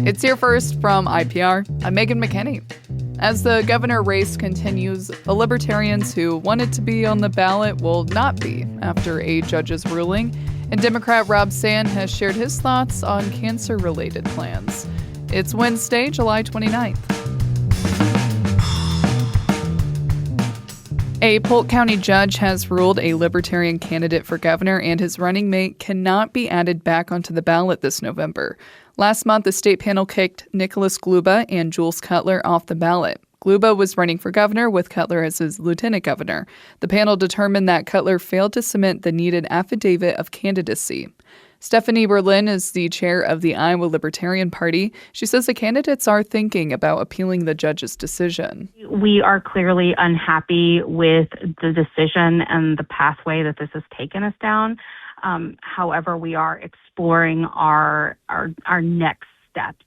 It's Here First from IPR. I'm Megan McKinney. As the governor race continues, the Libertarians who wanted to be on the ballot will not be after a judge's ruling, and Democrat Rob Sand has shared his thoughts on cancer-related plans. It's Wednesday, July 29th. A Polk County judge has ruled a Libertarian candidate for governor and his running mate cannot be added back onto the ballot this November. Last month, the state panel kicked Nicholas Gluba and Jules Cutler off the ballot. Gluba was running for governor with Cutler as his lieutenant governor. The panel determined that Cutler failed to submit the needed affidavit of candidacy. Stephanie Berlin is the chair of the Iowa Libertarian Party. She says the candidates are thinking about appealing the judge's decision. We are clearly unhappy with the decision and the pathway that this has taken us down. However, we are exploring our next steps.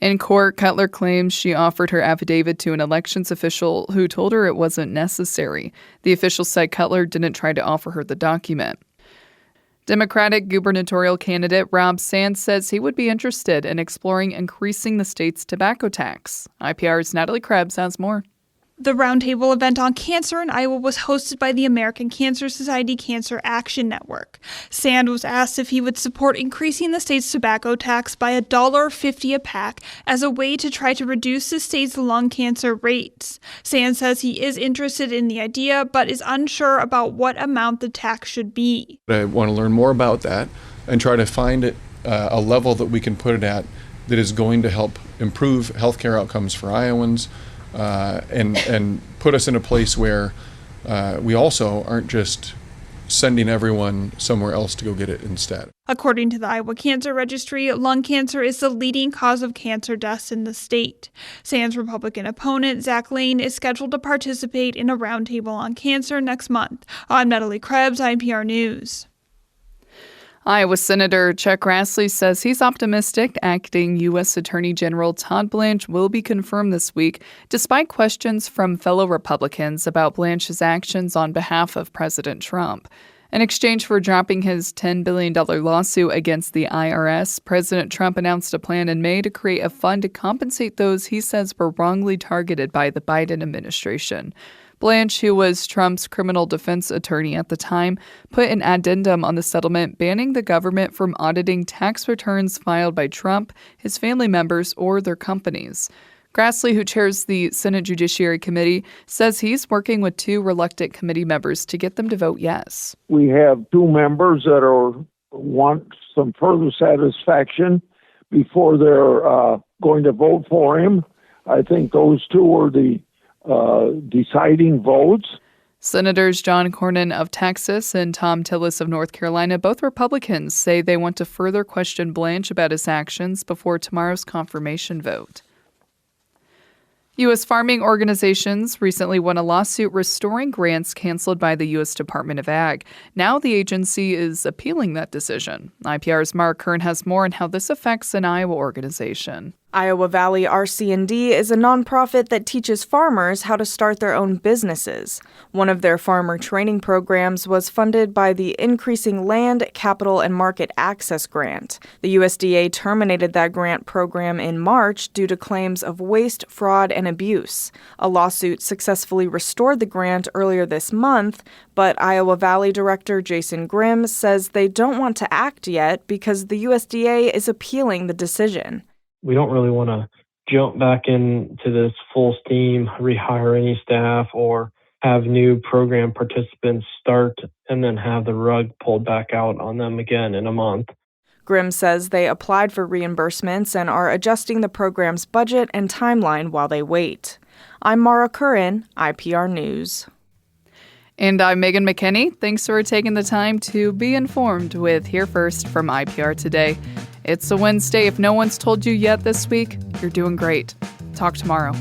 In court, Cutler claims she offered her affidavit to an elections official who told her it wasn't necessary. The official said Cutler didn't try to offer her the document. Democratic gubernatorial candidate Rob Sand says he would be interested in exploring increasing the state's tobacco tax. IPR's Natalie Krebs has more. The roundtable event on cancer in Iowa was hosted by the American Cancer Society Cancer Action Network. Sand was asked if he would support increasing the state's tobacco tax by $1.50 a pack as a way to try to reduce the state's lung cancer rates. Sand says he is interested in the idea, but is unsure about what amount the tax should be. I want to learn more about that and try to find a level that we can put it at that is going to help improve healthcare outcomes for Iowans. And put us in a place where we also aren't just sending everyone somewhere else to go get it instead. According to the Iowa Cancer Registry, lung cancer is the leading cause of cancer deaths in the state. Sand's Republican opponent, Zach Lane, is scheduled to participate in a roundtable on cancer next month. I'm Natalie Krebs, IPR News. Iowa Senator Chuck Grassley says he's optimistic acting U.S. Attorney General Todd Blanche will be confirmed this week, despite questions from fellow Republicans about Blanche's actions on behalf of President Trump. In exchange for dropping his $10 billion lawsuit against the IRS, President Trump announced a plan in May to create a fund to compensate those he says were wrongly targeted by the Biden administration. Blanche, who was Trump's criminal defense attorney at the time, put an addendum on the settlement banning the government from auditing tax returns filed by Trump, his family members, or their companies. Grassley, who chairs the Senate Judiciary Committee, says he's working with two reluctant committee members to get them to vote yes. We have two members that want some further satisfaction before they're going to vote for him. I think those two are the deciding votes. Senators John Cornyn of Texas and Tom Tillis of North Carolina, both Republicans, say they want to further question Blanche about his actions before tomorrow's confirmation vote. U.S. farming organizations recently won a lawsuit restoring grants canceled by the U.S. Department of Ag. Now the agency is appealing that decision. IPR's Mara Kern has more on how this affects an Iowa organization. Iowa Valley RC&D is a nonprofit that teaches farmers how to start their own businesses. One of their farmer training programs was funded by the Increasing Land, Capital, and Market Access Grant. The USDA terminated that grant program in March due to claims of waste, fraud, and abuse. A lawsuit successfully restored the grant earlier this month, but Iowa Valley Director Jason Grimm says they don't want to act yet because the USDA is appealing the decision. We don't really want to jump back into this full steam, rehire any staff, or have new program participants start and then have the rug pulled back out on them again in a month. Grimm says they applied for reimbursements and are adjusting the program's budget and timeline while they wait. I'm Mara Curran, IPR News. And I'm Megan McKinney. Thanks for taking the time to be informed with Here First from IPR Today. It's a Wednesday. If no one's told you yet this week, you're doing great. Talk tomorrow.